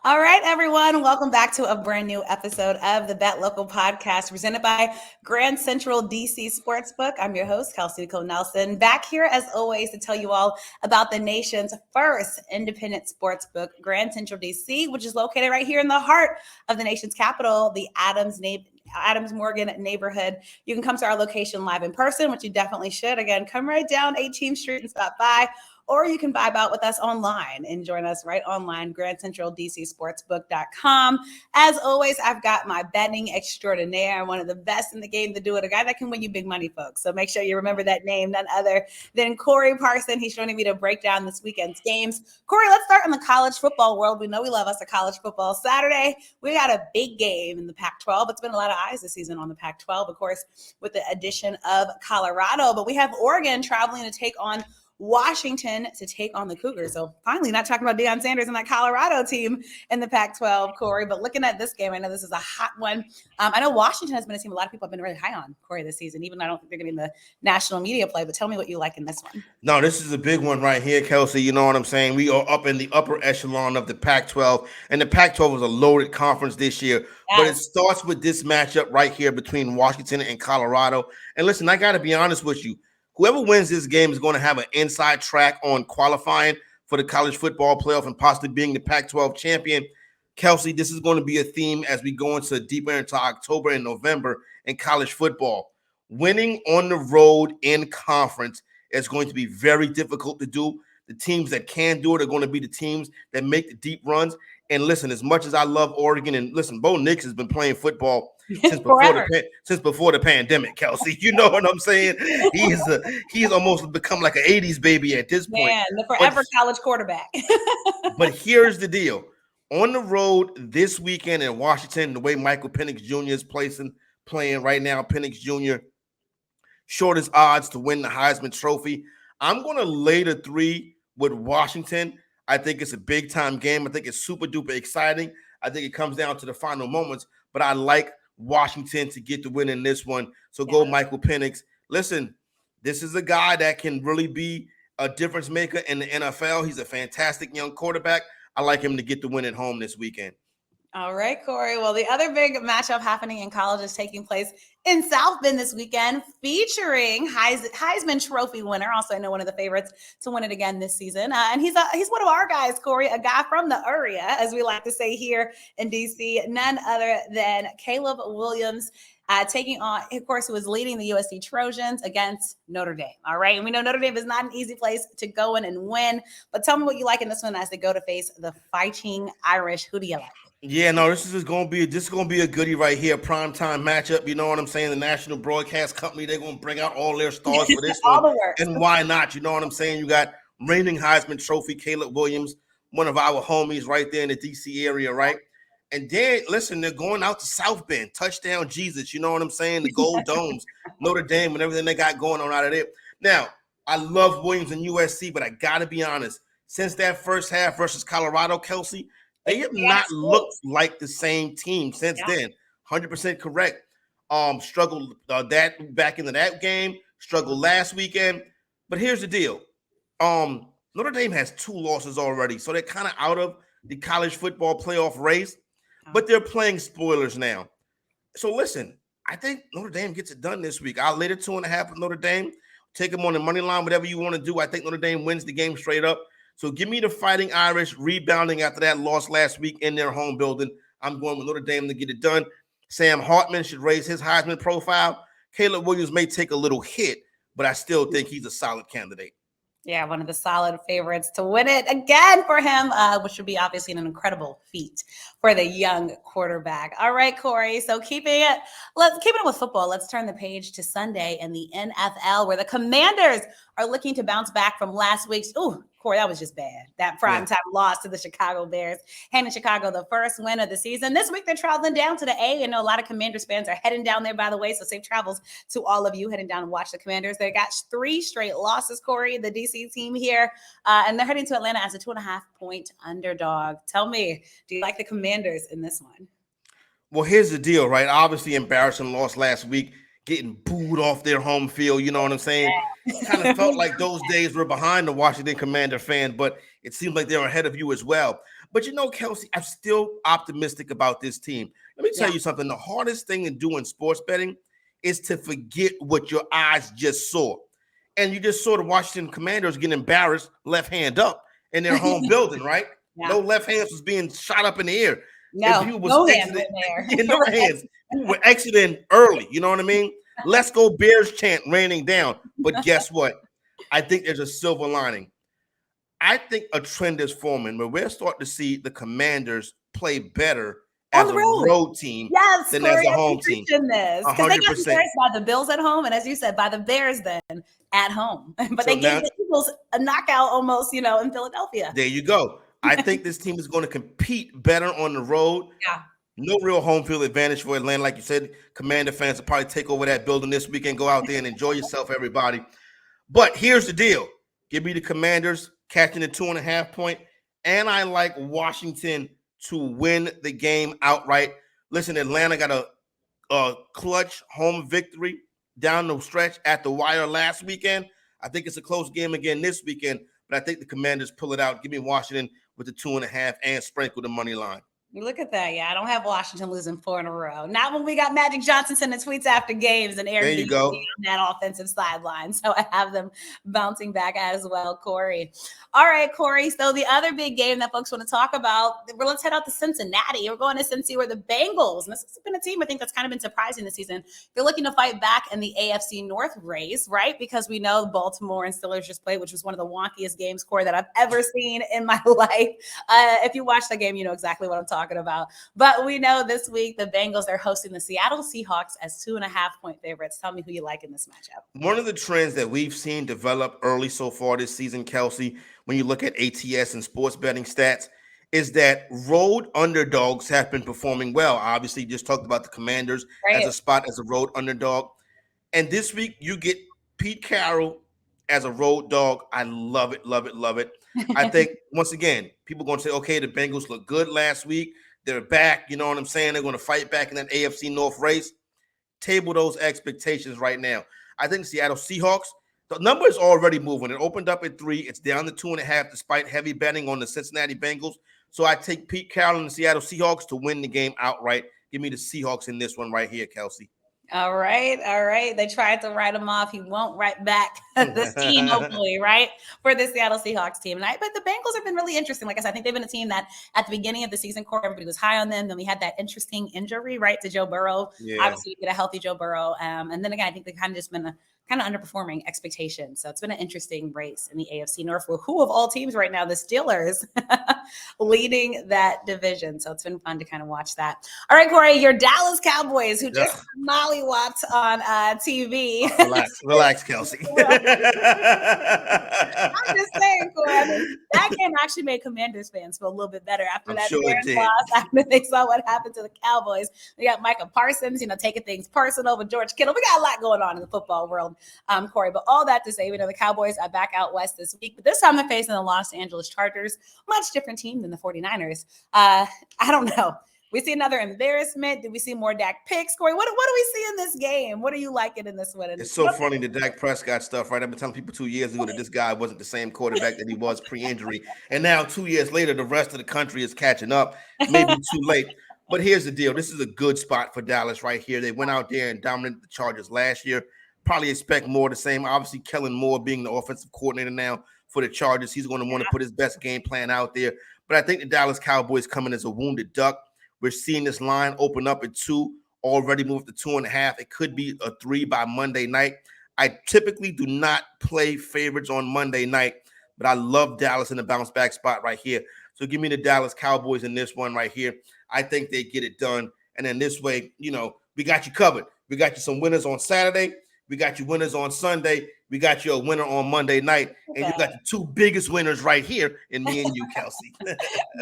All right, everyone. Welcome back to a brand new episode of the Bet Local podcast presented by Grand Central DC Sportsbook. I'm your host, Kelsey Nicole Nelson, back here as always to tell you all about the nation's first independent sportsbook, Grand Central DC, which is located right here in the heart of the nation's capital, the Adams Morgan neighborhood. You can come to our location live in person, which you definitely should. Again, come right down 18th Street and stop by. Or you can vibe out with us online and join us right online, grandcentraldcsportsbook.com. As always, I've got my betting extraordinaire, one of the best in the game to do it, a guy that can win you big money, folks. So make sure you remember that name, none other than Corey Parson. He's joining me to break down this weekend's games. Corey, let's start in the college football world. We know we love us a college football Saturday. We got a big game in the Pac-12. It's been a lot of eyes this season on the Pac-12, of course, with the addition of Colorado. But we have Oregon traveling to take on Washington to take on the Cougars. So finally, not talking about Deion Sanders and that Colorado team in the Pac-12, Corey, but looking at this game, I know this is a hot one. I know Washington has been a team a lot of people have been really high on, Corey, this season, even though I don't think they're going to be in the national media play, but tell me what you like in this one. No, this is a big one right here, Kelsey. You know what I'm saying? We are up in the upper echelon of the Pac-12, and the Pac-12 was a loaded conference this year. Yes. But it starts with this matchup right here between Washington and Colorado. And listen, I got to be honest with you. Whoever wins this game is going to have an inside track on qualifying for the college football playoff and possibly being the Pac-12 champion. Kelsey, this is going to be a theme as we go deeper into October and November in college football. Winning on the road in conference is going to be very difficult to do. The teams that can do it are going to be the teams that make the deep runs. And listen, as much as I love Oregon, and listen, Bo Nix has been playing football since before the pandemic, Kelsey. You know what I'm saying? He's almost become like an 80s baby at this point. Man, the forever college quarterback. But here's the deal. On the road this weekend in Washington, the way Michael Penix Jr. is playing right now, Penix Jr., shortest odds to win the Heisman Trophy. I'm going to lay the 3 with Washington. I think it's a big-time game. I think it's super-duper exciting. I think it comes down to the final moments, but I like Washington to get the win in this one. So go Michael Penix. Listen, this is a guy that can really be a difference maker in the NFL. He's a fantastic young quarterback. I like him to get the win at home this weekend. All right, Corey. Well, the other big matchup happening in college is taking place in South Bend this weekend, featuring Heisman Trophy winner, also I know one of the favorites to win it again this season. And he's one of our guys, Corey, a guy from the area, as we like to say here in DC, none other than Caleb Williams. Taking on, of course, who was leading the USC Trojans against Notre Dame. All right. And we know Notre Dame is not an easy place to go in and win. But tell me what you like in this one as they go to face the Fighting Irish. Who do you like? Yeah, no, this is going to be a goodie right here. Primetime matchup. You know what I'm saying? The National Broadcast Company, they're going to bring out all their stars for this all one. The work. And why not? You know what I'm saying? You got reigning Heisman Trophy, Caleb Williams, one of our homies right there in the DC area, right? And then, listen, they're going out to South Bend, touchdown Jesus, you know what I'm saying? The Gold Domes, Notre Dame, and everything they got going on out of there. Now, I love Williams and USC, but I got to be honest. Since that first half versus Colorado, Kelsey, they have not looked like the same team since then. 100% correct. Struggled that back into that game, struggled last weekend. But here's the deal. Notre Dame has 2 losses already, so they're kind of out of the college football playoff race. But they're playing spoilers now. So listen, I think Notre Dame gets it done this week. I'll lay the 2.5 with Notre Dame. Take them on the money line, whatever you want to do. I think Notre Dame wins the game straight up. So give me the Fighting Irish rebounding after that loss last week in their home building. I'm going with Notre Dame to get it done. Sam Hartman should raise his Heisman profile. Caleb Williams may take a little hit, but I still think he's a solid candidate. Yeah, one of the solid favorites to win it again for him, which would be obviously an incredible feat for the young quarterback. All right, Corey. So keeping it with football, let's turn the page to Sunday in the NFL, where the Commanders are looking to bounce back from last week's. Corey, that was just bad. That primetime loss to the Chicago Bears, handing Chicago the first win of the season. This week, they're traveling down to the A. I know a lot of Commanders fans are heading down there, by the way, so safe travels to all of you heading down and watch the Commanders. They got 3 straight losses, Corey, the DC team here, and they're heading to Atlanta as a 2.5-point underdog. Tell me, do you like the Commanders in this one? Well, here's the deal, right? Obviously, embarrassing loss last week, getting booed off their home field. You know what I'm saying? Kind of felt like those days were behind the Washington Commander fan, but it seems like they're ahead of you as well. But Kelsey, I'm still optimistic about this team. Let me tell you something. The hardest thing to do in sports betting is to forget what your eyes just saw. And you just saw the Washington Commanders get embarrassed left hand up in their home building, right? Yeah. No left hands was being shot up in the air. No, and people was no exiting, hands in there. Yeah, no hands. People were exiting early. You know what I mean? Let's go Bears chant raining down. But guess what? I think there's a silver lining. I think a trend is forming where we're starting to see the Commanders play better as a road team than as a home team. This because they got embarrassed by the Bills at home, and as you said, by the Bears then at home. But they gave the Eagles a knockout almost, in Philadelphia. There you go. I think this team is going to compete better on the road. Yeah. No real home field advantage for Atlanta. Like you said, Commander fans will probably take over that building this weekend. Go out there and enjoy yourself, everybody. But here's the deal. Give me the Commanders catching the 2.5 point. And I like Washington to win the game outright. Listen, Atlanta got a clutch home victory down the stretch at the wire last weekend. I think it's a close game again this weekend, but I think the Commanders pull it out. Give me Washington with the 2.5 and sprinkle the money line. You look at that. Yeah, I don't have Washington losing 4 in a row. Not when we got Magic Johnson sending tweets after games and Aaron B on that offensive sideline. So I have them bouncing back as well, Corey. All right, Corey. So the other big game that folks want to talk about, let's head out to Cincinnati. We're going to Cincy where the Bengals, and this has been a team I think that's kind of been surprising this season. They're looking to fight back in the AFC North race, right? Because we know Baltimore and Steelers just played, which was one of the wonkiest games, Corey, that I've ever seen in my life. If you watch the game, you know exactly what I'm talking about. But we know this week the Bengals are hosting the Seattle Seahawks as 2.5-point favorites. Tell me who you like in this matchup. One of the trends that we've seen develop early so far this season, Kelsey, when you look at ATS and sports betting stats, is that road underdogs have been performing well. Obviously, you just talked about the Commanders as a spot as a road underdog. And this week you get Pete Carroll as a road dog. I love it, love it, love it. I think, once again, people are going to say, okay, the Bengals look good last week. They're back. You know what I'm saying? They're going to fight back in that AFC North race. Table those expectations right now. I think Seattle Seahawks, the number is already moving. It opened up at 3. It's down to 2.5 despite heavy betting on the Cincinnati Bengals. So I take Pete Carroll and the Seattle Seahawks to win the game outright. Give me the Seahawks in this one right here, Kelsey. All right. They tried to write him off. He won't write back this team, hopefully, right, for the Seattle Seahawks team. But the Bengals have been really interesting. Like I said, I think they've been a team that at the beginning of the season, everybody was high on them. Then we had that interesting injury, right, to Joe Burrow. Yeah. Obviously, you get a healthy Joe Burrow. And then again, I think they've kind of just been kind of underperforming expectations. So it's been an interesting race in the AFC North. Who of all teams right now, the Steelers leading that division. So it's been fun to kind of watch that. All right, Corey, your Dallas Cowboys, who just mollywopped on TV. Relax, Kelsey. I'm just saying, Corey. I mean, that game actually made Commanders fans feel a little bit better after that loss, after they saw what happened to the Cowboys. We got Micah Parsons, taking things personal with George Kittle. We got a lot going on in the football world, Corey. But all that to say, the Cowboys are back out west this week. But this time they're facing the Los Angeles Chargers, much different team than the 49ers. I don't know. We see another embarrassment. Did we see more Dak picks, Corey? What do we see in this game? What are you liking in this one? It's so funny, the Dak Prescott stuff, right? I've been telling people 2 years ago that this guy wasn't the same quarterback that he was pre-injury. And now 2 years later, the rest of the country is catching up. Maybe too late. But here's the deal. This is a good spot for Dallas right here. They went out there and dominated the Chargers last year. Probably expect more of the same. Obviously, Kellen Moore being the offensive coordinator now for the Chargers, he's going to want to put his best game plan out there. But I think the Dallas Cowboys coming as a wounded duck. We're seeing this line open up at 2, already moved to 2.5. It could be a 3 by Monday night. I typically do not play favorites on Monday night, but I love Dallas in the bounce back spot right here. So give me the Dallas Cowboys in this one right here. I think they get it done. And then this way, we got you covered. We got you some winners on Saturday. We got you winners on Sunday. We got you a winner on Monday night. And you got the 2 biggest winners right here in me and you, Kelsey.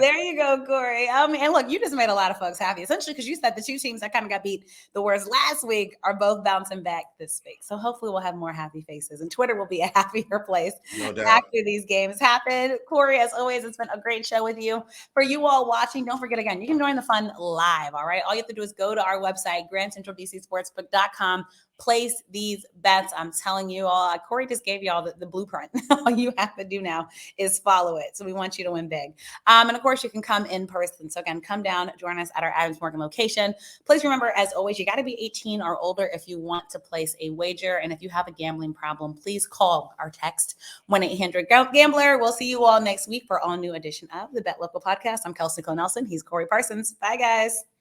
There you go, Corey. And look, you just made a lot of folks happy, essentially, because you said the 2 teams that kind of got beat the worst last week are both bouncing back this week. So hopefully we'll have more happy faces, and Twitter will be a happier place after these games happen. Corey, as always, it's been a great show with you. For you all watching, don't forget, again, you can join the fun live, all right? All you have to do is go to our website, GrandCentralDCSportsbook.com, place these bets. I'm telling you all, Corey just gave y'all the blueprint. All you have to do now is follow it. So we want you to win big. And of course, you can come in person. So again, come down, join us at our Adams Morgan location. Please remember, as always, you got to be 18 or older if you want to place a wager. And if you have a gambling problem, please call or text 1-800-GAMBLER. We'll see you all next week for all new edition of the Bet Local podcast. I'm Kelsey Nelson. He's Corey Parsons. Bye, guys.